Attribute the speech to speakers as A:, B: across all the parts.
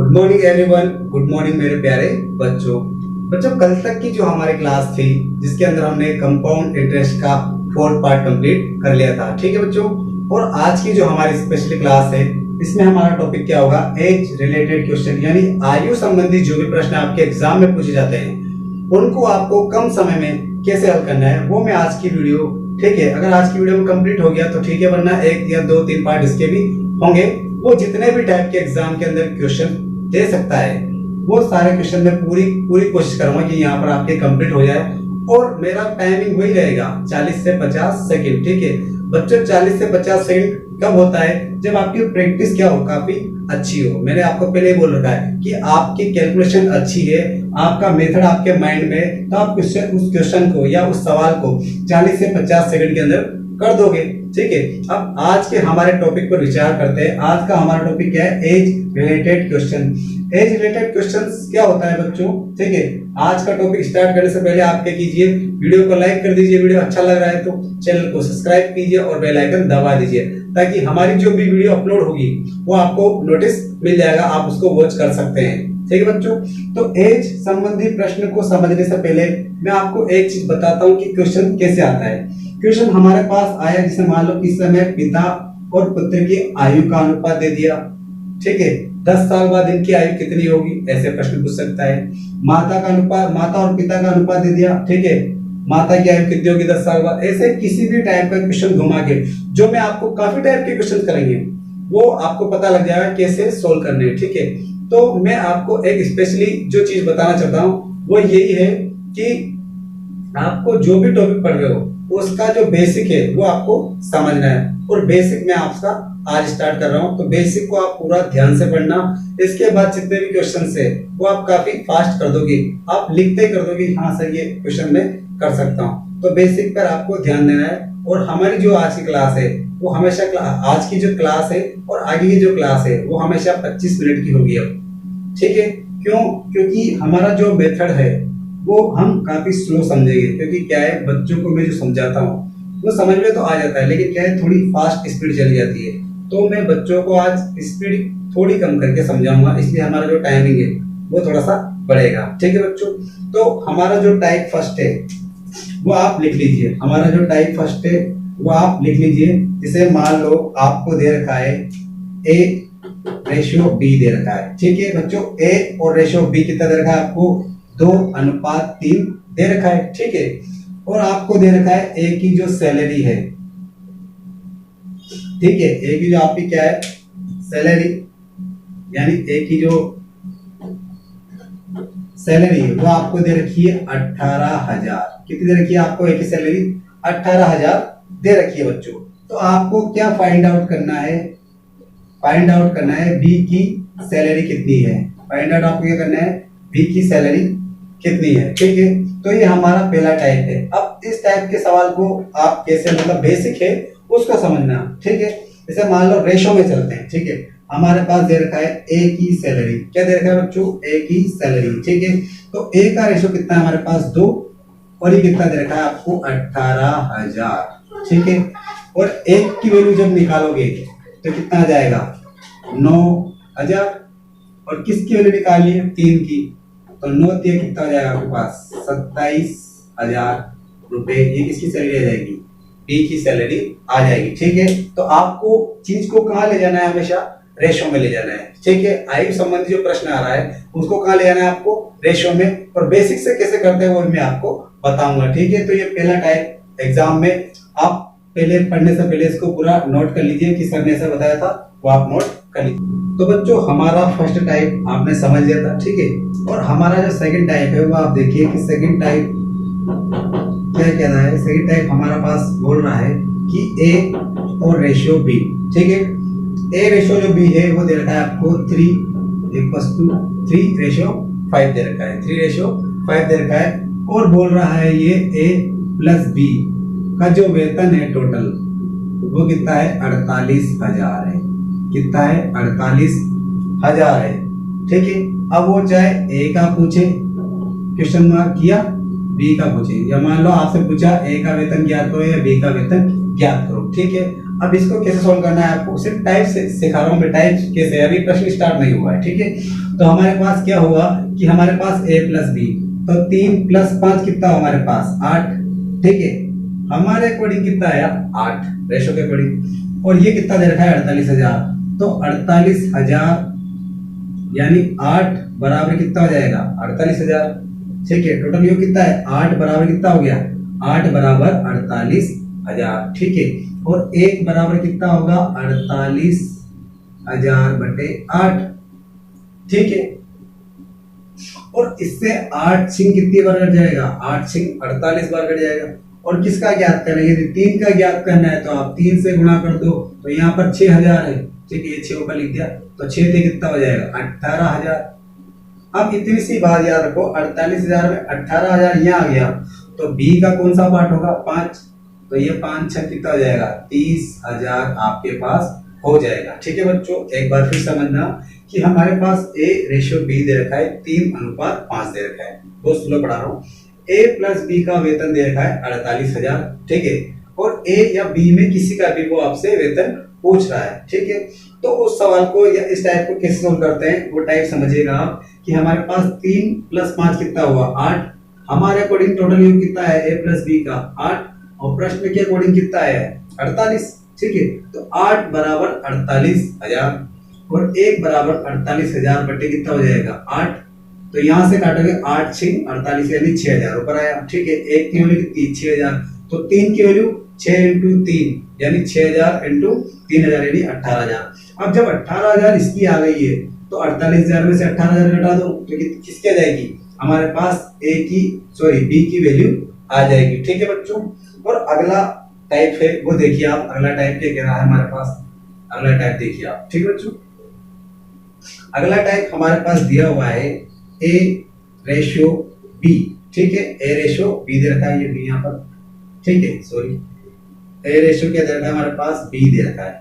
A: Good morning everyone. Good morning मेरे प्यारे बच्चों। कल तक की जो हमारी क्लास थी जिसके अंदर हमने कंपाउंड इंटरेस्ट का फोर्थ पार्ट कंप्लीट कर लिया था, ठीक है बच्चों। और आज की जो हमारी स्पेशल क्लास है इसमें हमारा टॉपिक क्या होगा, एज रिलेटेड क्वेश्चन, यानी आयु संबंधी जो भी प्रश्न आपके एग्जाम में पूछे जाते हैं उनको आपको कम समय में कैसे हल करना है वो मैं आज की वीडियो, ठीक है, अगर आज की वीडियो में कंप्लीट हो गया तो ठीक है, वरना एक या दो तीन पार्ट इसके भी होंगे। वो जितने भी टाइप के एग्जाम के अंदर क्वेश्चन दे सकता है वो सारे क्वेश्चन में पूरी कोशिश करूंगा कि यहाँ पर आपके कंप्लीट हो जाए। और मेरा टाइमिंग वही रहेगा 40 से 50 सेकंड, ठीक है बच्चों। 40 से 50 सेकंड कब होता है, जब आपकी प्रैक्टिस क्या हो, काफी अच्छी हो। मैंने आपको पहले ही बोल रखा है कि आपकी कैलकुलेशन अच्छी है, आपका मेथड आपके माइंड में, तो आप उस क्वेश्चन को या उस सवाल को 40 से 50 सेकंड के अंदर कर दोगे, ठीक है। अब आज के हमारे टॉपिक पर विचार करते हैं। आज का हमारा टॉपिक क्या है, age related question. Age related questions क्या होता है बच्चों, ठीक है। आज का टॉपिक स्टार्ट करने से पहले आप क्या कीजिए, वीडियो को लाइक कर दीजिए, वीडियो अच्छा लग रहा है तो चैनल को सब्सक्राइब कीजिए और बेल आइकन दबा दीजिए ताकि हमारी जो भी वीडियो अपलोड होगी वो आपको नोटिस मिल जाएगा, आप उसको वॉच कर सकते हैं, ठीक है बच्चों। तो एज संबंधी प्रश्न को समझने से पहले मैं आपको एक चीज बताता हूँ कि क्वेश्चन कैसे आता है। क्वेश्चन हमारे पास आया जिसे मान लो इस समय पिता और पुत्र की आयु का अनुपात दे दिया, ठीक है। 10 साल बाद इनकी आयु कितनी होगी, ऐसे प्रश्न पूछ सकता है। माता का अनुपात, माता और पिता का अनुपात दे दिया, ठीक है, माता की आयु कितनी होगी 10 साल बाद। ऐसे किसी भी टाइप का क्वेश्चन घुमा के, जो मैं आपको काफी टाइप के क्वेश्चन करेंगे वो आपको पता लग जाएगा कैसे सोल्व करने, ठीक है। तो मैं आपको एक स्पेशली जो चीज बताना चाहता हूँ वो यही है कि आपको जो भी टॉपिक पढ़ रहे हो उसका जो बेसिक है वो आपको समझना है। और बेसिक मैं आपका आज स्टार्ट कर रहा हूँ, तो बेसिक को आप पूरा ध्यान से पढ़ना। इसके बाद जितने भी क्वेश्चन है वो आप काफी फास्ट कर दोगे, आप लिखते ही कर दोगे हाँ सर ये क्वेश्चन मैं कर सकता हूँ। तो बेसिक पर आपको ध्यान देना है। और हमारी जो आज की क्लास है वो हमेशा, आज की जो क्लास है और आगे की जो क्लास है वो हमेशा 25 मिनट की होगी अब, ठीक है। क्यों, क्योंकि हमारा जो मेथड है वो हम काफी स्लो समझेंगे, क्योंकि क्या है बच्चों को मैं जो समझाता हूँ वो समझ में तो आ जाता है, लेकिन क्या है थोड़ी फास्ट स्पीड चली जाती है। तो मैं बच्चों को आज स्पीड थोड़ी कम करके समझाऊंगा, इसलिए हमारा जो टाइमिंग है वो थोड़ा सा बढ़ेगा, ठीक है बच्चों। तो हमारा जो टाइप फर्स्ट है वो आप लिख लीजिए, हमारा जो टाइप फर्स्ट है वो आप लिख लीजिए। जैसे मान लो आपको दे रखा है A/B दे रखा है, ठीक है बच्चों। A और B कितना दे रखा है आपको, 2:3 दे रखा है, ठीक है। और आपको दे रखा है A की जो सैलरी है, ठीक है, A की जो आपकी क्या है सैलरी, यानी A की जो सैलरी है वो आपको दे रखी है 18,000। कितनी दे रखी है आपको A की सैलरी, 18,000 दे रखी है बच्चों। तो आपको क्या फाइंड आउट करना है, फाइंड आउट करना है B की सैलरी कितनी है। फाइंड आउट आपको क्या करना है, B की सैलरी कितनी है, ठीक है। तो ये हमारा पहला टाइप है। अब इस टाइप के सवाल को आप कैसे, मतलब बेसिक है उसको समझना, ठीक है। जैसे मान लो रेशो में चलते हैं, ठीक है। हमारे पास दे रखा है A की सैलरी, क्या दे रखा है बच्चों, A की सैलरी, ठीक है। तो A का रेशो कितना है हमारे पास 2, और ये कितना दे रखा है आपको 18,000, ठीक है। और 1 की वैल्यू जब निकालोगे तो कितना आ जाएगा 9,000, और किसकी वैल्यू निकाली है 3 की, तो 9 दिया कितना हो जाएगा आपके पास 27,000 रुपए। ये किसकी सैलरी आ जाएगी, B की सैलरी आ जाएगी, ठीक है। तो आपको चीज को कहाँ ले जाना है, हमेशा रेशो में ले जाना है, ठीक है। आयु संबंधी जो प्रश्न आ रहा है उसको कहाँ ले जाना है आपको, रेशो में। और बेसिक से कैसे करते हैं वो मैं आपको बताऊंगा, ठीक है। तो ये पहला टाइप एग्जाम में आप पहले पढ़ने से पहले इसको पूरा नोट कर लीजिए कि सर ने ऐसा बताया था, वो आप नोट कर लीजिए। तो बच्चों हमारा फर्स्ट टाइप आपने समझ लिया था, ठीक है। और हमारा जो सेकंड टाइप है वो आप देखिए कि सेकंड टाइप क्या कह रहा है। सेकंड टाइप हमारा पास बोल रहा है कि A और B, ठीक है। A जो B है वो दे रखा है आपको 3:5 दे रखा है, 3:5 दे रखा है। और बोल रहा है ये A+B का जो वेतन है टोटल वो कितना है 48,000 है, कितना है 48,000 है, ठीक है। अब वो चाहे A का पूछे, क्वेश्चन मार्क किया, B का पूछे, या मान लो आपसे पूछा A का वेतन ज्ञात करो या B का वेतन ज्ञात करो, ठीक है। अब इसको कैसे सॉल्व करना है आपको सिर्फ टाइप से सिखा रहा हूँ मैं, टाइप कैसे, अभी प्रश्न स्टार्ट नहीं हुआ है, ठीक है। तो हमारे पास क्या होगा कि हमारे पास a प्लस बी, तो 3 प्लस 5 कितना हमारे पास 8, ठीक है। हमारे अकॉर्डिंग कितना आया 8 रेशो के अकॉर्डिंग, और ये कितना दे रखा है 48,000, तो 48,000 यानी 8 बराबर कितना हो जाएगा 48,000, ठीक है। टोटल ये कितना है 8 बराबर कितना हो गया 8 बराबर 48,000, ठीक है। और 1 बराबर कितना होगा 48,000 बटे 8, ठीक है। और इससे 8 सिंह कितनी बार कट जाएगा 8 सिंह 48 बार कट जाएगा। और किसका ज्ञात करना है, यदि 3 का ज्ञात करना है तो आप 3 से गुणा कर दो, तो यहाँ पर 6,000 है, ठीक है। ये 6 ऊपर लिख दिया, तो 6 से कितना हो जाएगा 18,000। अब इतनी सी बात याद रखो, 48,000 में 18,000 यहाँ आ गया, तो बी का कौन सा पार्ट होगा 5, तो ये 5 6 कितना हो जाएगा 30,000 आपके पास हो जाएगा, ठीक है बच्चों। एक बार फिर समझना कि हमारे पास a रेशियो b दे रखा है 3:5 दे रखा है, बहुत स्लो पढ़ा रहा हूँ। a प्लस b का वेतन दे रखा है 48,000, ठीक है। और a या b में किसी का भी वो आपसे वेतन पूछ रहा है, ठीक है। तो उस सवाल को या इस टाइप को कैसे सोल्व करते हैं वो टाइप समझिएगा आप कि हमारे पास 3 प्लस 5 कितना हुआ 8, हमारे अकॉर्डिंग टोटल योग कितना है a प्लस b का 8, और प्रश्न के अकॉर्डिंग कितना है 48, ठीक है। तो 8 बराबर 48,000 और 1 बराबर 48,000 बटे कितना हो जाएगा 8, तो यहां से काटोगे 8 6 48 यानी 6,000 ऊपर आया, ठीक है। 1 की वैल्यू कितनी 6,000, तो 3 की वैल्यू 6 इंटू 3 यानी 6,000 इंटू 3,000 यानी 18,000। अब जब 18,000 इसकी आ गई है तो 48,000 में से 18,000 घटा दो, तो किसकी आ जाएगी हमारे पास बी की वैल्यू आ जाएगी, ठीक है बच्चों। और अगला टाइप है वो देखिए आप, अगला टाइप क्या कह रहा है हमारे पास, अगला टाइप देखिए आप, ठीक है बच्चों। अगला टाइप हमारे पास दिया हुआ है a रेशियो b, ठीक है। a रेशियो b दे रखा है, ये b यहाँ पर, ठीक है, सॉरी a रेशियो क्या दे रखा है हमारे पास b दे रखा है,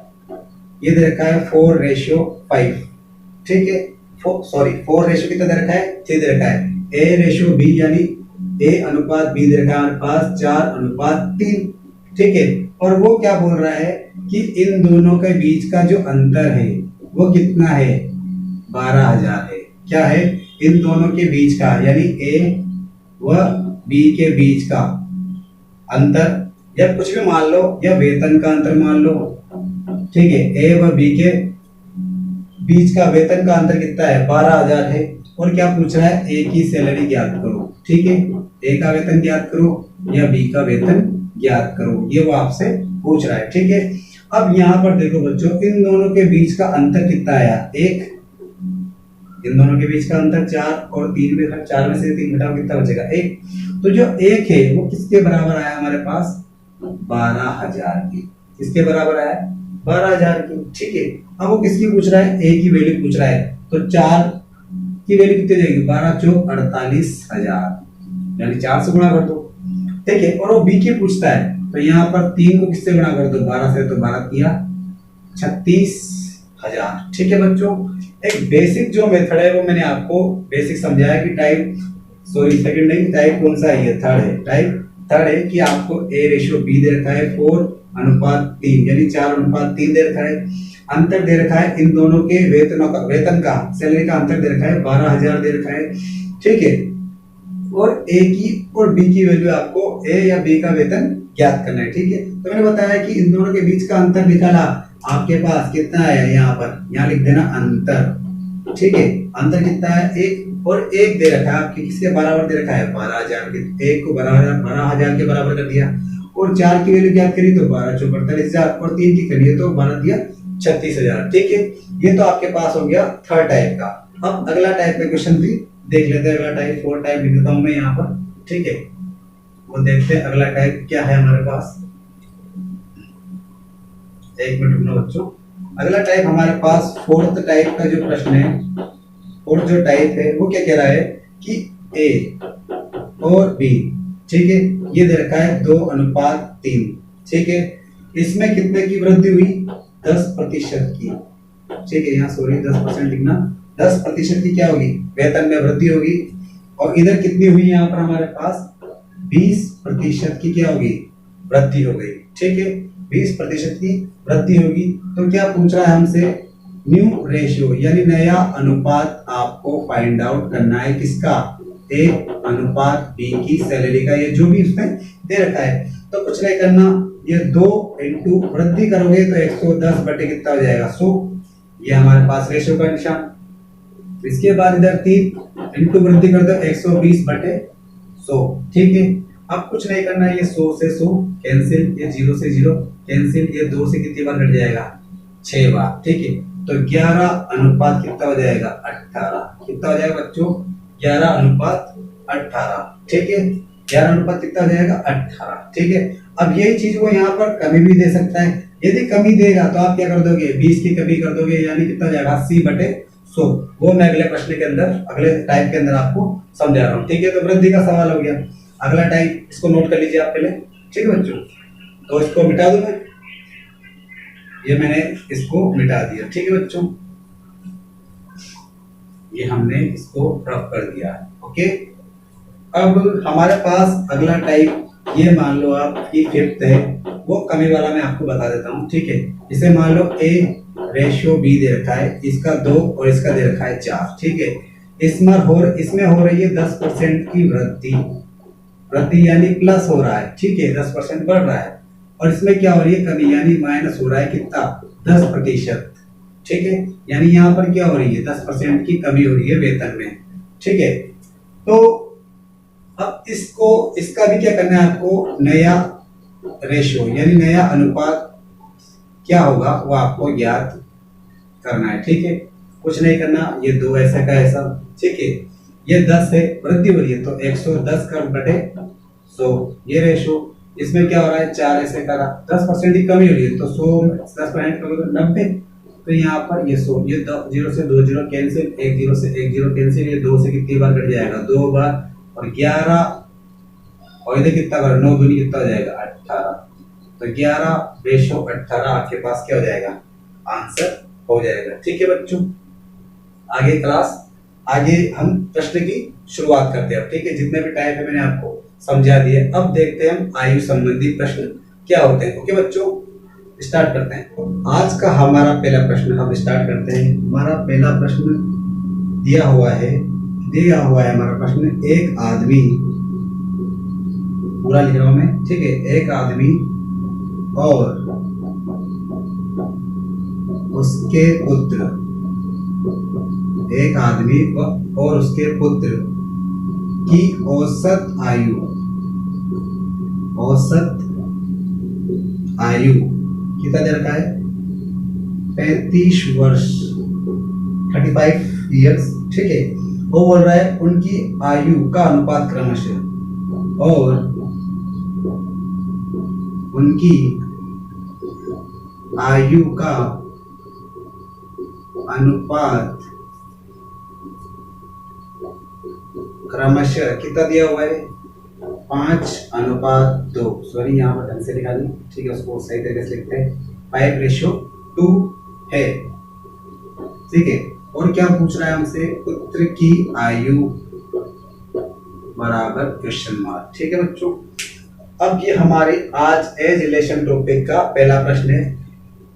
A: ये दे रखा है 4:5, ठीक है। 4 रेशियो कितना दे रखा है 6 दे रखा है। a रेशियो b यानी a अनुपात b दे रखा है हमारे पास 4:3, ठीक है। और वो क्या बोल रहा है कि इन दोनों के बीच का जो अंतर है वो कितना है 12,000 है। क्या है इन दोनों के बीच का, यानी a व b के बीच का अंतर, या कुछ भी मान लो, या वेतन का अंतर मान लो, ठीक है। a व b के बीच का वेतन का अंतर कितना है 12,000 है। और क्या पूछ रहा है a की सैलरी ज्ञात करो, ठीक है। a का वेतन ज्ञात करो या b का वेतन ज्ञात करो, ये वो आपसे पूछ रहा है, ठीक है। अब यहाँ पर देखो बच्चों, इन दोनों के बीच का अंतर कितना आया 1, इन दोनों के बीच का अंतर 4 और 3 में 4 में से 3 घटाओ कितना बचेगा 1, तो जो 1 है वो किसके बराबर आया हमारे पास 12,000 की, किसके बराबर आया 12,000 की, ठीक है। अब वो किसकी पूछ रहा है a की वैल्यू पूछ रहा है, तो 4 की वैल्यू कितनी जाएगी 12 चौक 48,000 यानी 4 से गुणा कर दो, ठीक है। और वो b की पूछता है, तो यहाँ पर 3 को किससे गुणा कर दो 12 से, तो 12 किया 36,000, ठीक है बच्चों। एक बेसिक जो मेथड है वो मैंने आपको बेसिक समझाया कि टाइप सेकंड नहीं, टाइप कौन सा है ये थर्ड है, टाइप थर्ड है कि आपको a रेशियो b दे रखा है 4:3 यानी 4:3 दे रखा है, अंतर दे रखा है इन दोनों के वेतन का सैलरी का अंतर दे रखा है 12,000 दे रखा है, ठीक है। और a की और b की वैल्यू आपको a या b का वेतन ज्ञात करना है, ठीक है। तो मैंने बताया कि इन दोनों के बीच का अंतर निकाला, आपके पास कितना है यहाँ पर, यहाँ लिख देना अंतर, ठीक है। अंतर कितना है 1, और 1 दे रखा है आपके किसके बराबर दे रखा है 12,000 के, 1 को 12,000 के बराबर कर दिया, और 4 की वैल्यू ज्ञात करी तो 12 चौक 48,000, और 3 की करिए तो 12 दिया 36,000, ठीक है। ये तो आपके पास हो गया थर्ड टाइप का। अब अगला टाइप का क्वेश्चन भी देख लेते हैं, अगला टाइप 4 टाइप लिख देता हूं मैं यहाँ पर, ठीक है। वो देखते हैं अगला टाइप क्या है हमारे पास, एक मिनट रुकना बच्चों। अगला टाइप हमारे पास फोर्थ टाइप का जो प्रश्न है, फोर्थ जो टाइप है वो क्या कह रहा है कि a और b, ठीक है, ये दे रखा है 2:3, ठीक है। इसमें कितने की वृद्धि हुई 10% की, ठीक है। यहाँ सॉरी 10% लिखना, 10% की क्या होगी वेतन में वृद्धि होगी, और इधर कितनी हुई यहाँ पर हमारे पास 20% की क्या होगी वृद्धि हो गई, ठीक है। 20% की वृद्धि होगी। तो क्या पूछ रहा है हमसे, न्यू रेशियो यानी नया अनुपात आपको फाइंड आउट करना है, किसका, ए अनुपात बी की सैलरी का, ये जो भी उसमें दे रखा है। तो कुछ नहीं करना, ये 2 इंटू वृद्धि करोगे तो 110 बटे कितना हो जाएगा 100, ये हमारे पास रेशियो का निशान। इसके बाद इधर 3 इंटू वृद्धि कर दो 120 बटे 100, ठीक है। अब कुछ नहीं करना है, ये 100 से 100 कैंसिल, ये 0 से 0 कैंसिल, ये 2 से कितनी बार कट जाएगा 6 बार, ठीक है। तो 11 अनुपात कितना हो जाएगा 18, कितना हो जाएगा बच्चों 11 अनुपात 18, ठीक है। 11 अनुपात कितना हो जाएगा 18, ठीक है। अब यही चीज को यहाँ पर कमी भी दे सकता है, यदि कमी देगा तो आप क्या कर दोगे 20 की कमी कर दोगे, यानी कितना हो जाएगा 80 बटे 100। वो मैं अगले प्रश्न के अंदर, अगले टाइप के अंदर आपको समझा रहा हूँ, ठीक है। तो वृद्धि का सवाल हो गया। अगला टाइप इसको नोट कर लीजिए आप पहले, ठीक है बच्चों। तो इसको मिटा दूं मैं, ये मैंने इसको मिटा दिया, ठीक है बच्चों। ये हमने इसको रफ कर दिया, ओके। अब हमारे पास अगला टाइप, ये मान लो आप कि 5th है, वो कमी वाला मैं आपको बता देता हूँ, ठीक है। इसे मान लो ए रेशियो बी दे रखा है, इसका 2 और इसका दे रखा है 4, ठीक है। इसमें हो रही है 10% की वृद्धि, वृद्धि यानी प्लस हो रहा है, ठीक है, 10% बढ़ रहा है। और इसमें क्या हो रही है कमी, यानी माइनस हो रहा है कितना 10%, ठीक है। यानी यहाँ पर क्या हो रही है 10% की कमी हो रही है वेतन में, ठीक है। तो अब इसको, इसका भी क्या करना है आपको, नया रेशियो यानी नया अनुपात क्या होगा वो आपको ज्ञात करना है, ठीक है। कुछ नहीं करना, ये 2 ऐसा का ऐसा, ठीक है। ये 10 है, वृद्धि हो रही है तो 110 कर बटे 100, ये रेशियो। इसमें क्या हो रहा है 4 ऐसे करा, 10% की कमी हो रही है तो 100 10% करोगे 90, तो यहाँ पर ये 100, ये 0 से 2 0 कैंसिल, 1 0 से 1 0 कैंसिल, ये 2 से कितनी बार कट जाएगा 2 बार, और 11 और इधर कितना बार 9 दूनी कितना हो जाएगा 18, तो 11 रेशियो 18 आपके पास क्या हो जाएगा आंसर हो जाएगा, ठीक है बच्चों। आगे क्लास, आगे हम प्रश्न की शुरुआत करते हैं, ठीक है। जितने भी टाइप है मैंने आपको समझा दिए। अब देखते हैं हम आयु संबंधी प्रश्न क्या होते हैं, ओके बच्चों। स्टार्ट करते हैं। आज का हमारा पहला प्रश्न हम स्टार्ट करते हैं। हमारा पहला प्रश्न दिया हुआ है हमारा प्रश्न, एक आदमी, पूरा लिख रहा हूं मैं, ठीक है। एक आदमी और उसके पुत्र, एक आदमी और उसके पुत्र की औसत आयु कितना दे रखा है 35 वर्ष, 35 इयर्स, ठीक है। वो बोल रहा है उनकी आयु का अनुपात क्रमशः, और उनकी आयु का अनुपात क्रमशः कितना दिया हुआ है 5:2, सॉरी यहाँ पर ढंग से लिखा नहीं, ठीक है। उसको सही तरीके से लिखते हैं 5:2 है, ठीक है। और क्या पूछ रहा है हमसे, पुत्र की आयु बराबर क्वेश्चन मार्क, ठीक है बच्चों। अब ये हमारे आज एज रिलेशन टॉपिक का पहला प्रश्न है,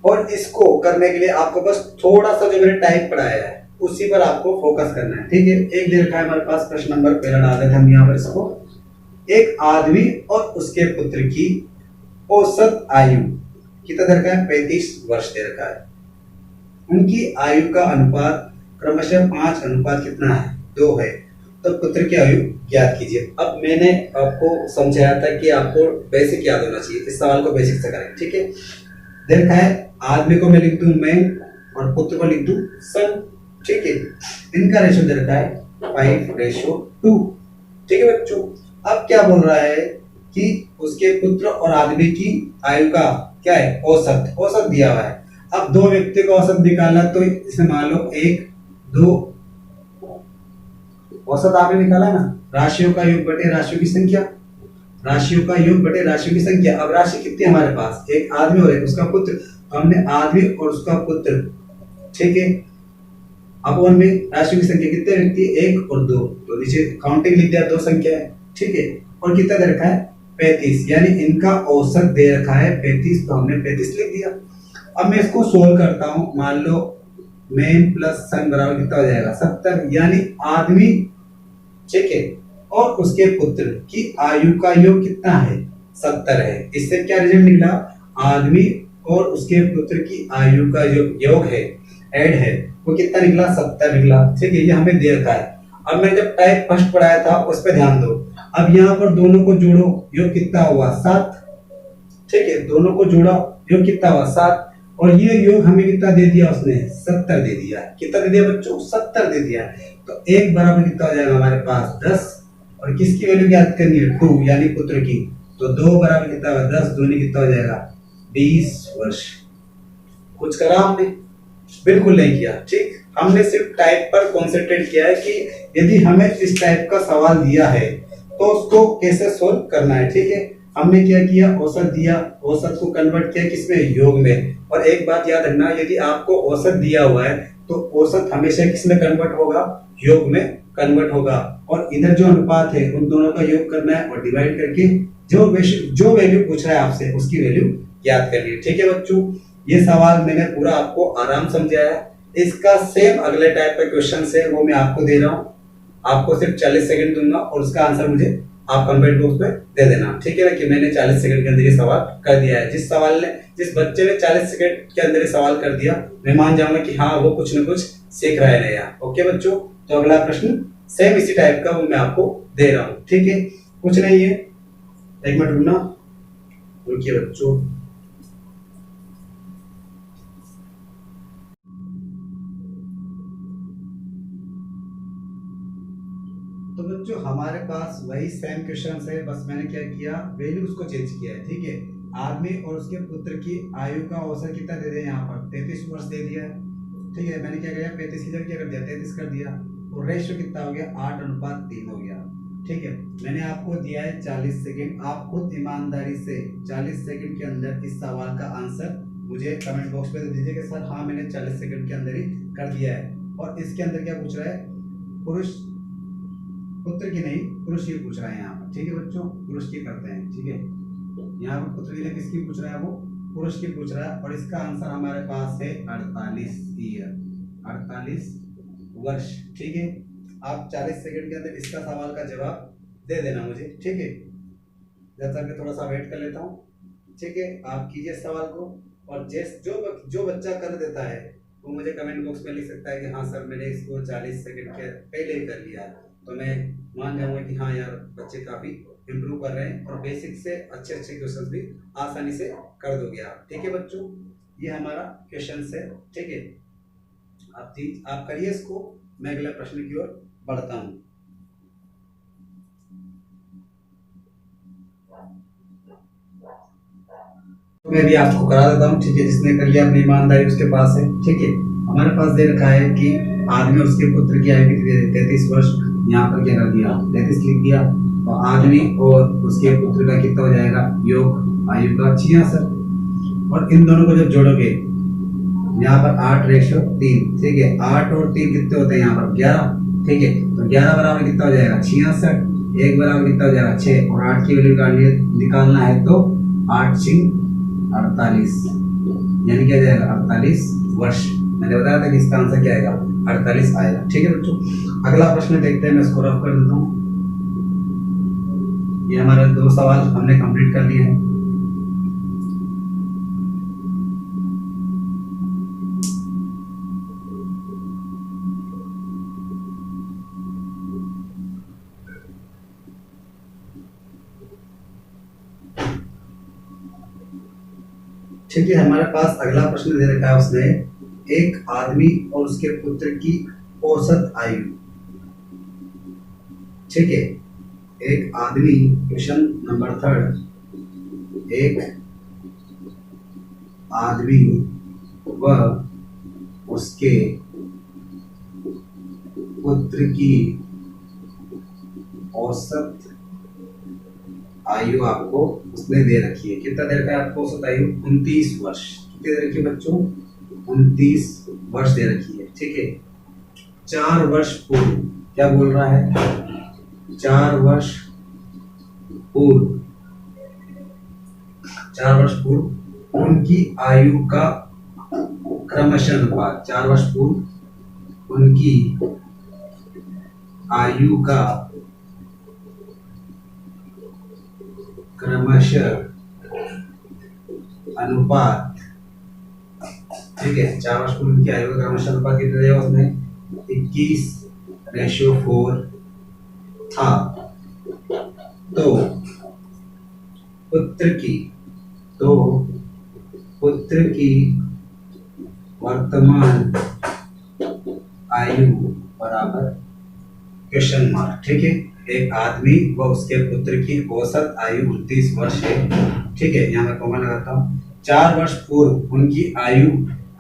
A: और इसको करने के लिए आपको बस थोड़ा सा जो मैंने टाइप पढ़ाया है उसी पर आपको फोकस करना है, ठीक है। एक दे रखा है हमारे पास प्रश्न नंबर, पहला डाल देते हैं हम यहाँ पर इसको। एक आदमी और उसके पुत्र की औसत आयु कितना दे रखा है 35 वर्ष दे रखा है। उनकी आयु का अनुपात क्रमशः 5 कितना है 2 है। तो पुत्र की आयु ज्ञात कीजिए। अब मैंने आपको समझाया था कि आपको बेसिक याद होना चाहिए, इस सवाल को बेसिक से करें, ठीक है। देखा है आदमी को मैं लिख दूं मैं, और पुत्र को लिख दूं सन, ठीक है। इनका रेशियो दे रखा है 5:2, ठीक है बच्चों। अब क्या बोल रहा है कि उसके पुत्र और आदमी की आयु का क्या है औसत दिया हुआ है। अब 2 व्यक्ति का औसत निकाला तो इसे मान लो 1 2, औसत आपने निकाला ना, राशियों का योग बटे राशियों की संख्या, राशियों का योग बटे राशियों की संख्या। अब राशि कितनी है हमारे पास, एक आदमी और एक उसका पुत्र, तो हमने आदमी और उसका पुत्र, ठीक है, अपन में राशियों की संख्या कितने व्यक्ति 1 और 2, तो नीचे काउंटिंग लिख दिया 2 संख्या है, ठीक है। और कितना दे रखा है 35, यानी इनका औसत दे रखा है 35, तो हमने 35 लिख दिया। अब मैं इसको सोल्व करता हूं। मान लो मेन प्लस सन बराबर कितना हो जाएगा 70, यानी आदमी, ठीक है, और उसके पुत्र की आयु का योग कितना है 70 है। इससे क्या रिजल्ट निकला, आदमी और उसके पुत्र की आयु का जो योग है, ऐड है, वो कितना निकला 70 निकला। ठीक है, ये हमें दे रखा है। अब मैंने जब टाइप फर्स्ट पढ़ाया था उस पर ध्यान दो। अब यहाँ पर दोनों को जोड़ो, योग कितना हुआ 7। ठीक है, दोनों को जोड़ा, योग कितना हुआ 7, और ये योग हमें कितना दे दिया उसने 70 दे दिया। कितना दे दिया बच्चों 70 दे दिया। तो एक बराबर कितना हो जाएगा हमारे पास 10, और किसकी वैल्यू ज्ञात करनी है 2, यानी पुत्र की। तो 2 बराबर कितना होगा 10, दूनी कितना हो जाएगा 20 वर्ष। कुछ करा हमने? बिल्कुल नहीं किया। ठीक, हमने सिर्फ टाइप पर कॉन्सेंट्रेट किया है कि यदि हमें इस टाइप का सवाल दिया है तो उसको कैसे सोल्व करना है। ठीक है, हमने क्या किया, औसत दिया, औसत को कन्वर्ट किया किसमें, योग में। और एक बात याद रखना, यदि आपको औसत दिया हुआ है तो औसत हमेशा किसमें कन्वर्ट होगा, योग में कन्वर्ट होगा। और इधर जो अनुपात है उन दोनों का योग करना है और डिवाइड करके जो वैल्यू पूछ रहा है आपसे उसकी वैल्यू याद करनी है। ठीक है बच्चों, ये सवाल मैंने पूरा आपको आराम समझाया है। इसका सेम अगले टाइप का क्वेश्चन है वो मैं आपको दे रहा हूँ। आपको सिर्फ 40 सेकंड दूंगा और उसका आंसर मुझे आप कमेंट बॉक्स में दे देना। ठीक है ना, कि मैंने 40 सेकंड के अंदर ये सवाल कर दिया है। जिस बच्चे ने 40 सेकंड के अंदर ये सवाल कर दिया, मैं मान जाऊंगा कि हाँ वो कुछ न कुछ सीख रहा है नया। ओके बच्चों, तो अगला प्रश्न सेम इसी टाइप का वो मैं आपको दे रहा हूँ। ठीक है, कुछ नहीं है, एक मिनट रुकना, रुकिए बच्चों। तो बच्चों हमारे पास वही सेम क्वेश्चन है, बस मैंने क्या किया, वैल्यू उसको चेंज किया है। ठीक है, आदमी और उसके पुत्र की आयु का औसत कितना दे दिया, यहाँ पर 33 वर्ष दे दिया है। ठीक है, मैंने क्या किया, 35 की जगह क्या कर दिया 33 कर दिया, और रेशियो कितना हो गया 8:3 हो गया। ठीक है, मैंने आपको दिया है 40 सेकंड। आप खुद ईमानदारी से 40 सेकंड के अंदर इस सवाल का आंसर मुझे कमेंट बॉक्स पे दे दीजिए कि सर हाँ मैंने 40 सेकंड के अंदर ही कर दिया है। और इसके अंदर क्या पूछ रहा है, पुरुष पुत्र की नहीं, पुरुष की पूछ रहा है यहाँ पर। ठीक है बच्चों, पुरुष की करते हैं। ठीक है, यहाँ पर पुत्र की नहीं, किसकी पूछ रहा है, वो पुरुष की पूछ रहा है। और इसका आंसर हमारे पास है 48 ईयर, 48 वर्ष। ठीक है, आप 40 सेकंड के अंदर इसका सवाल का जवाब दे देना मुझे। ठीक है, जब तक मैं थोड़ा सा वेट कर लेता हूँ। ठीक है, आप कीजिए सवाल को, और जो बच्चा कर देता है वो मुझे कमेंट बॉक्स में लिख सकता है कि हाँ सर मैंने इसको 40 सेकंड के पहले ही कर लिया, तो मैं मान जाऊंगा कि हाँ यार बच्चे काफी इम्प्रूव कर रहे हैं और बेसिक से अच्छे क्वेश्चंस भी आसानी से कर दोगे आप। ठीक है बच्चों, ये हमारा क्वेश्चन है। ठीक है, आप करिए इसको, मैं अगले प्रश्न की ओर बढ़ता हूँ। मैं भी आपको करा देता हूँ। ठीक है, जिसने कर लिया अपनी ईमानदारी उसके पास है। ठीक है, हमारे पास दे रखा है कि आदमी और उसके पुत्र की आयु कितनी है 33 वर्ष। यहाँ पर क्या कर दिया 33 लिख दिया, और आदमी और उसके पुत्र का कितना हो जाएगा योग आयु का 66। और इन दोनों को जब जोड़ोगे यहाँ पर 8:3। ठीक है, 8 और 3 कितने होते हैं यहाँ पर 11। ठीक है, तो 11 बराबर कितना हो जाएगा 66, 1 बराबर कितना हो जाएगा 6, और 8 की वैल्यू निकालना है तो 8 6 48, यानी क्या जाएगा 48 वर्ष। मैंने बताया था कि इसका आंसर क्या आएगा 48 आएगा। ठीक है बच्चों, अगला प्रश्न देखते हैं, मैं इसको रफ कर देता हूँ। ये हमारे 2 सवाल हमने कंप्लीट कर लिए हैं। ठीक है, हमारे पास अगला प्रश्न दे रखा है उसने, एक आदमी और उसके पुत्र की औसत आयु। ठीक है, एक आदमी, क्वेश्चन नंबर 3, एक आदमी व उसके पुत्र की औसत आयु आपको उसने दे रखी है। कितना दे रखा है आपको औसत आयु 29 वर्ष। कितने दे रखी है बच्चों 29 वर्ष दे रखी है। ठीक है, 4 वर्ष पूर्व, क्या बोल रहा है 4 वर्ष पूर्व 4 वर्ष पूर्व उनकी आयु का क्रमशः अनुपात, 4 वर्ष पूर्व उनकी आयु का क्रमशः अनुपात, ठीक है। 4 वर्ष पूर्व उनकी आयु का क्रमशः अनुपात कितना दिया उसने, 21:4 था। तो पुत्र की वर्तमान आयु बराबर क्वेश्चन मार्क, ठीक है। एक आदमी व उसके पुत्र की औसत आयु 29 वर्ष है, ठीक है। यहाँ मैं कॉमा लगाता हूँ। 4 वर्ष पूर्व उनकी आयु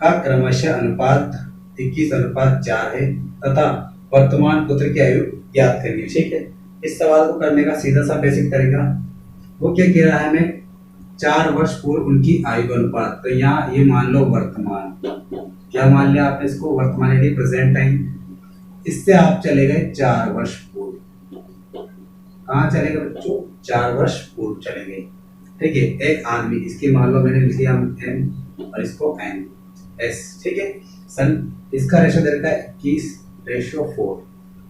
A: का क्रमशः अनुपात 21:4 है तथा वर्तमान पुत्र की आयु ज्ञात करिए, ठीक है। इस सवाल को करने का सीधा सा बेसिक तरीका वो क्या कह रहा है हमें, 4 वर्ष पूर्व उनकी आयु का अनुपात। तो यहाँ ये मान लो वर्तमान, क्या मान लिया आपने इसको, वर्तमान यानी प्रेजेंट टाइम। इससे आप चले गए 4 वर्ष पूर्व, कहाँ चले गए बच्चों, 4 वर्ष पूर्व चले गए, ठीक है। एक आदमी, इसकी मान लो मैंने लिख दिया एम और इसको एन एस, ठीक है। सन इसका रेशो दे रखा है 21:4,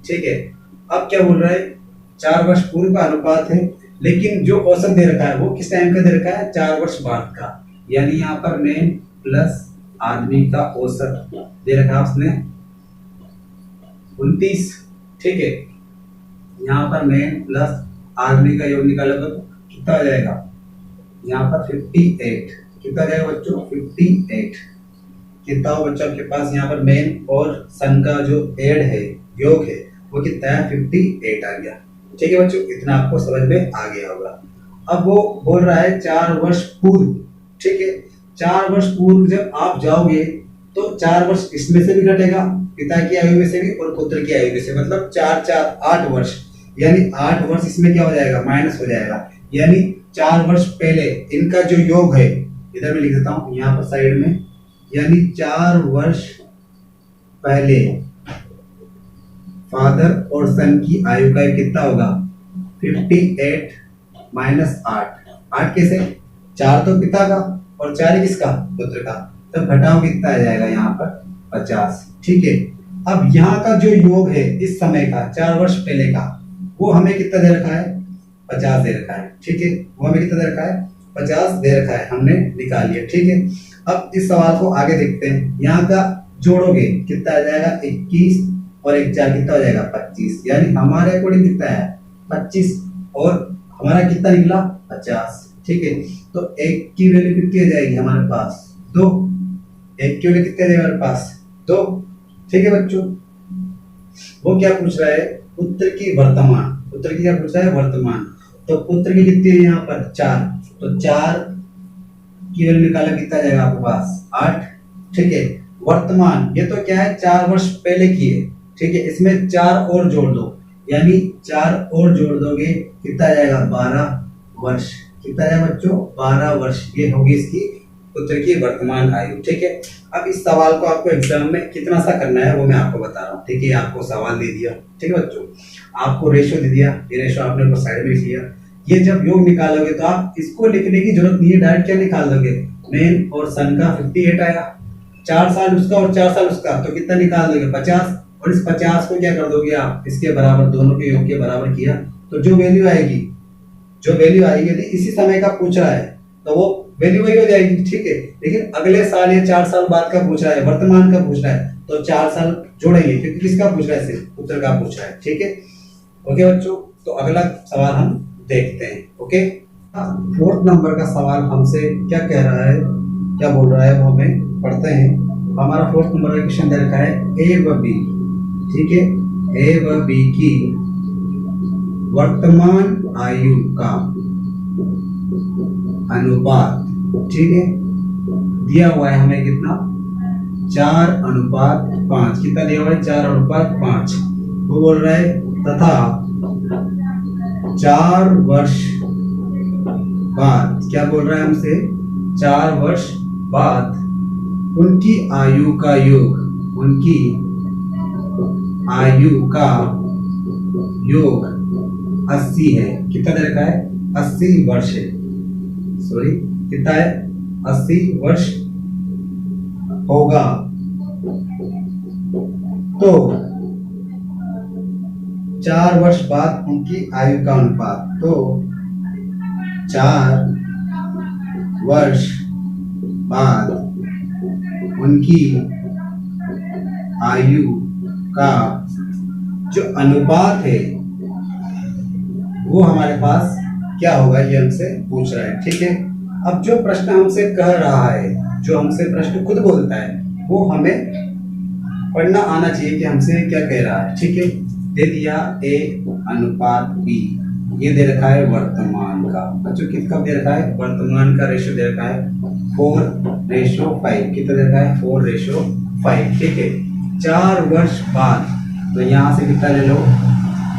A: ठीक है। अब क्या बोल रहा है, 4 वर्ष पूर्व का अनुपात है, लेकिन जो औसत दे रखा है वो किस टाइम का दे रखा है, 4 वर्ष बाद का। यानी यहाँ पर मैन प्लस आदमी का औसत दे रखा है उसने 29, ठीक है। यहाँ पर मैन प्लस आदमी का योग निकालो तो कितना आ जाएगा, यहाँ पर 58, कितना जाएगा बच्चों, 58। कितना हो बच्चों आपके पास, यहाँ पर मैन और सन का जो एड है, योग है, वो कितना है, 58 आ गया, ठीक है बच्चों। इतना आपको समझ में आ गया होगा। अब वो बोल रहा है 4 वर्ष पूर्व, ठीक है। 4 वर्ष पूर्व जब आप जाओगे तो 4 वर्ष इसमें से भी घटेगा, पिता की आयु में से भी और पुत्र की आयु में से, मतलब 4 8 वर्ष, यानी 8 वर्ष इसमें क्या हो जाएगा, माइनस हो जाएगा। यानी 4 वर्ष पहले इनका जो योग है, इधर मैं लिख देता हूँ यहाँ पर साइड में, यानी 4 वर्ष पहले फादर और सन की आयु का कितना होगा, 58 माइनस 8 कैसे, 4 तो पिता का और 4 किसका, पुत्र का, तब घटाओ कितना आ जाएगा यहाँ पर 50, ठीक है। अब यहाँ का जो योग है इस समय का, 4 वर्ष पहले का, वो हमें कितना दे रखा है, 50 दे रखा है, ठीक है। वो हमें कितना दे रखा है, 50 दे रखा है, हमने निकाल लिया, ठीक है। अब इस सवाल को आगे देखते हैं। यहाँ का जोड़ोगे कितना आ जाएगा, 21 और 1 4 कितना हो जाएगा, 25। यानी हमारे अकॉर्डिंग कितना है, 25 और हमारा कितना निकला, 50, ठीक है। तो 1 की वैल्यू कितनी आ जाएगी हमारे पास, 2। 1 की वैल्यू कितनी आ जाएगी हमारे पास, 2, ठीक है बच्चों। वो क्या पूछ रहा है, पुत्र की वर्तमान, पुत्र की क्या पूछ रहा है, वर्तमान। तो पुत्र की कितनी है यहाँ पर, 4, तो 4 की वैल्यू निकाला कितना आ जाएगा आपके पास, 8, ठीक है। वर्तमान ये तो क्या है, 4 वर्ष पहले की है, ठीक है। इसमें 4 और जोड़ दो, यानी 4 और जोड़ दोगे कितना आ जाएगा, 12 वर्ष, कितना आएगा बच्चों, 12 वर्ष। ये होगी इसकी पुत्र की वर्तमान आयु, ठीक है। अब इस सवाल को आपको एग्जाम में कितना सा करना है वो मैं आपको बता रहा हूँ, ठीक है। आपको सवाल दे दिया, ठीक है बच्चों, आपको रेशो दे दिया, ये रेशो आपने ऊपर साइड में लिख लिया। ये जब योग निकालोगे तो आप इसको लिखने की जरूरत नहीं है, डायरेक्ट क्या निकाल दोगे, मैन और सन का 58 आया, 4 साल उसका और 4 साल उसका, तो कितना निकाल दोगे, 50। और इस 50 को क्या कर दोगे आप, इसके बराबर, दोनों के योग के बराबर किया, तो जो वैल्यू आएगी, यदि इसी समय का पूछ रहा है तो वो वैल्यू वही हो जाएगी, ठीक है। लेकिन अगले साल या 4 साल बाद का पूछ रहा है, वर्तमान का पूछ रहा है, तो 4 साल जोड़ेंगे, क्योंकि किसका पूछ रहा है, सिर्फ पुत्र का पूछ रहा है, ठीक है। ओके बच्चों, तो अगला सवाल हम देखते हैं। ओके, 4th नंबर का सवाल हमसे क्या कह रहा है, क्या बोल रहा है, वो हमें पढ़ते हैं। हमारा 4th नंबर का क्वेश्चन दे रखा है ए व बी, ठीक है। ए व बी की वर्तमान आयु का अनुपात, ठीक है, दिया हुआ है हमें कितना, 4:5। कितना दिया हुआ है, 4:5। वो बोल रहा है तथा 4 वर्ष बाद, क्या बोल रहा है हमसे, 4 वर्ष बाद उनकी आयु का योग, उनकी आयु का योग 80 है। कितना दे रखा है, 80 वर्ष है, सॉरी कितना है 80 वर्ष होगा। तो 4 वर्ष बाद उनकी आयु का अनुपात, तो 4 वर्ष बाद उनकी आयु का जो अनुपात है वो हमारे पास क्या होगा, ये हमसे पूछ रहा है। ठीक है, अब जो प्रश्न हमसे कह रहा है, जो हमसे प्रश्न खुद बोलता है, वो हमें पढ़ना आना चाहिए कि हमसे क्या कह रहा है। ठीक है, दे दिया A अनुपात B, ये दे रखा है वर्तमान का। बच्चों कितना दे रखा है, वर्तमान का रेशो दे रखा है 4:5। कितना दे रखा है 4:5। ठीक है, 4 वर्ष बाद, तो यहाँ से कितना ले लो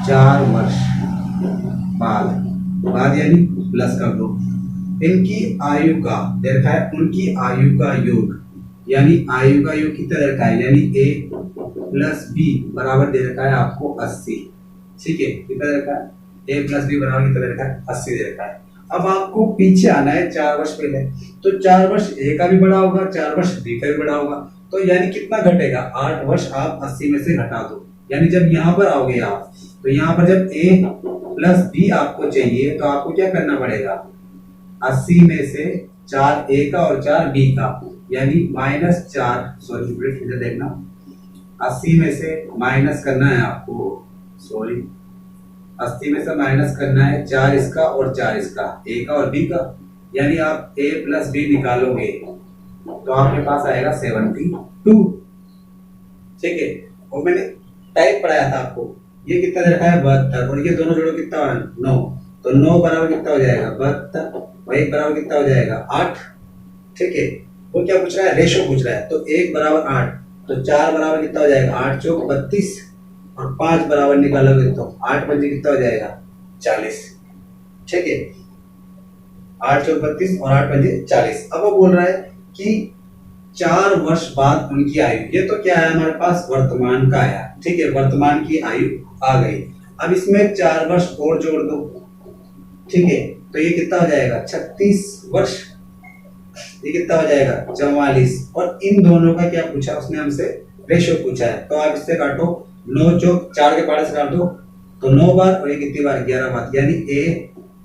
A: 4 वर्ष बाद यानी प्लस कर दो। इनकी आयु का दे रखा है, उनकी आयु का योग, यानी आयु का योग कितना दे रखा है, यानी A प्लस B बराबर दे रखा है आपको 80। ठीक है, कितना दे रखा है, A प्लस B बराबर कितना दे रखा है 80 दे रखा है। अब आपको पीछे आना है 4 वर्ष पहले, तो 4 वर्ष A का भी बड़ा होगा, 4 वर्ष B का भी बड़ा होगा, तो यानी कितना घटेगा 8 वर्ष आप 80 में से घटा दो। यानी जब यहाँ पर आओगे आप, तो यहाँ पर जब A प्लस B आपको चाहिए, तो आपको क्या करना पड़ेगा, 80 में से 4 A का और 4 B का, यानी -4, सॉरी इधर देखना, 80 में से माइनस करना है आपको, सॉरी 80 में से माइनस करना है 4 इसका और 4 इसका, A का और B का, यानी आप A प्लस B निकालोगे तो आपके पास आएगा 72। ठीक है, और मैंने टाइप पढ़ाया था आपको, ये कितना दे रखा है 72, और ये दोनों जोड़ो कितना 9, तो 9 बराबर कितना हो जाएगा 72, और 1 बराबर कितना हो जाएगा 8। ठीक है, वो क्या पूछ रहा है, रेशो पूछ रहा है, तो 1 बराबर 8, तो 4 बराबर कितना हो जाएगा 8 चौक 32, और 5 बराबर निकालोगे तो 8 पंजे कितना हो जाएगा 40। ठीक है, 8 चौक 32 और 8 पंजे 40। अब वो बोल रहा है कि 4 वर्ष बाद उनकी आयु, ये तो क्या है हमारे पास वर्तमान का आया। ठीक है, वर्तमान की आयु आ गई। अब इसमें 4 वर्ष और जोड़ दो। ठीक है, तो ये कितना हो जाएगा 36 वर्ष, ये कितना हो जाएगा 44, और इन दोनों का क्या पूछा उसने हमसे, रेशो पूछा है। तो आप इससे काटो, 9 चौक 4 के पाड़े से काट दो, तो 9 बार, और ये कितनी बार 11 बार, यानी A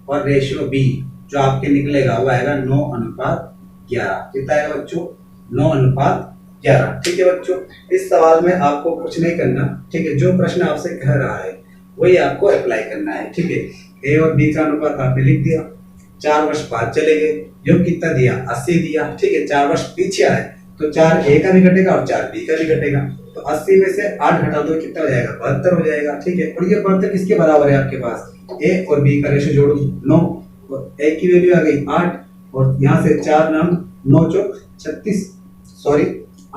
A: और रेशो B जो आपके निकलेगा वो आएगा 9:11। कितना आएगा बच्चों 9:11। ठीक है बच्चों, इस सवाल में आपको कुछ नहीं करना। ठीक है, जो प्रश्न आपसे कह रहा है वही आपको अप्लाई करना है। ठीक है, A और B का अनुपात आपने लिख दिया, 4 वर्ष बाद चले गए, योग कितना दिया 80 दिया। ठीक है, 4 वर्ष पीछे आए तो 4 A का भी घटेगा और 4 B का भी घटेगा, तो 80 में से 8 घटा दो, कितना हो जाएगा 72 हो जाएगा। ठीक है, और ये 72 किसके बराबर है आपके पास, A और B का रेशो जोड़ो 9, और A की वैल्यू आ गई 8, और यहाँ से 4 9 चौक 36, सॉरी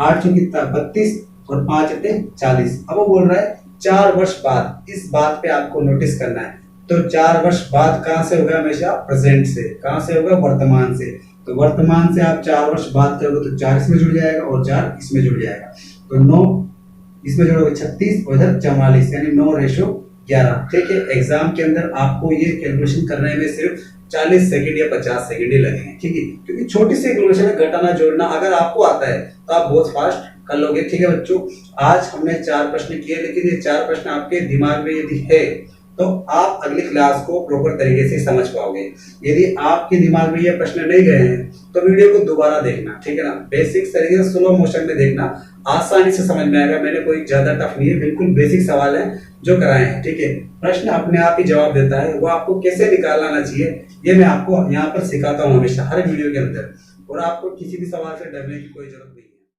A: 8 चौक कितना 32, और 5 अटे 40। अब वो बोल रहा है 4 वर्ष बाद, इस बात पे आपको नोटिस करना है। तो 4 वर्ष बाद कहाँ से होगा, हमेशा प्रेजेंट से, कहाँ से होगा वर्तमान से, तो वर्तमान से आप 4 वर्ष बाद करोगे तो 4 इसमें जुड़ जाएगा और 4 इसमें जुड़ जाएगा, तो 9 इसमें जोड़ोगे 36 और इधर 44, यानी 9:11। ठीक है, एग्जाम के अंदर आपको ये कैलकुलेशन करने में सिर्फ 40 सेकंड या 50 सेकंड ही लगेंगे। ठीक है, क्योंकि छोटी सी कैलकुलेशन है, घटाना जोड़ना अगर आपको आता है तो आप बहुत फास्ट कर लोगे। ठीक है बच्चों, आज हमने 4 प्रश्न किए, लेकिन ये 4 प्रश्न आपके दिमाग में यदि है तो आप अगली क्लास को प्रॉपर तरीके से समझ पाओगे। यदि आपके दिमाग में ये प्रश्न नहीं गए हैं तो वीडियो को दोबारा देखना। ठीक है ना, बेसिक तरीके से स्लो मोशन में देखना, आसानी से समझ में आएगा। मैंने कोई ज्यादा टफ नहीं है, बिल्कुल बेसिक सवाल है जो कराए हैं। ठीक है, प्रश्न अपने आप ही जवाब देता है, वो आपको कैसे निकालना आना चाहिए ये मैं आपको यहाँ पर सिखाता हूँ हमेशा हर वीडियो के अंदर, और आपको किसी भी सवाल से डरने की कोई जरूरत नहीं।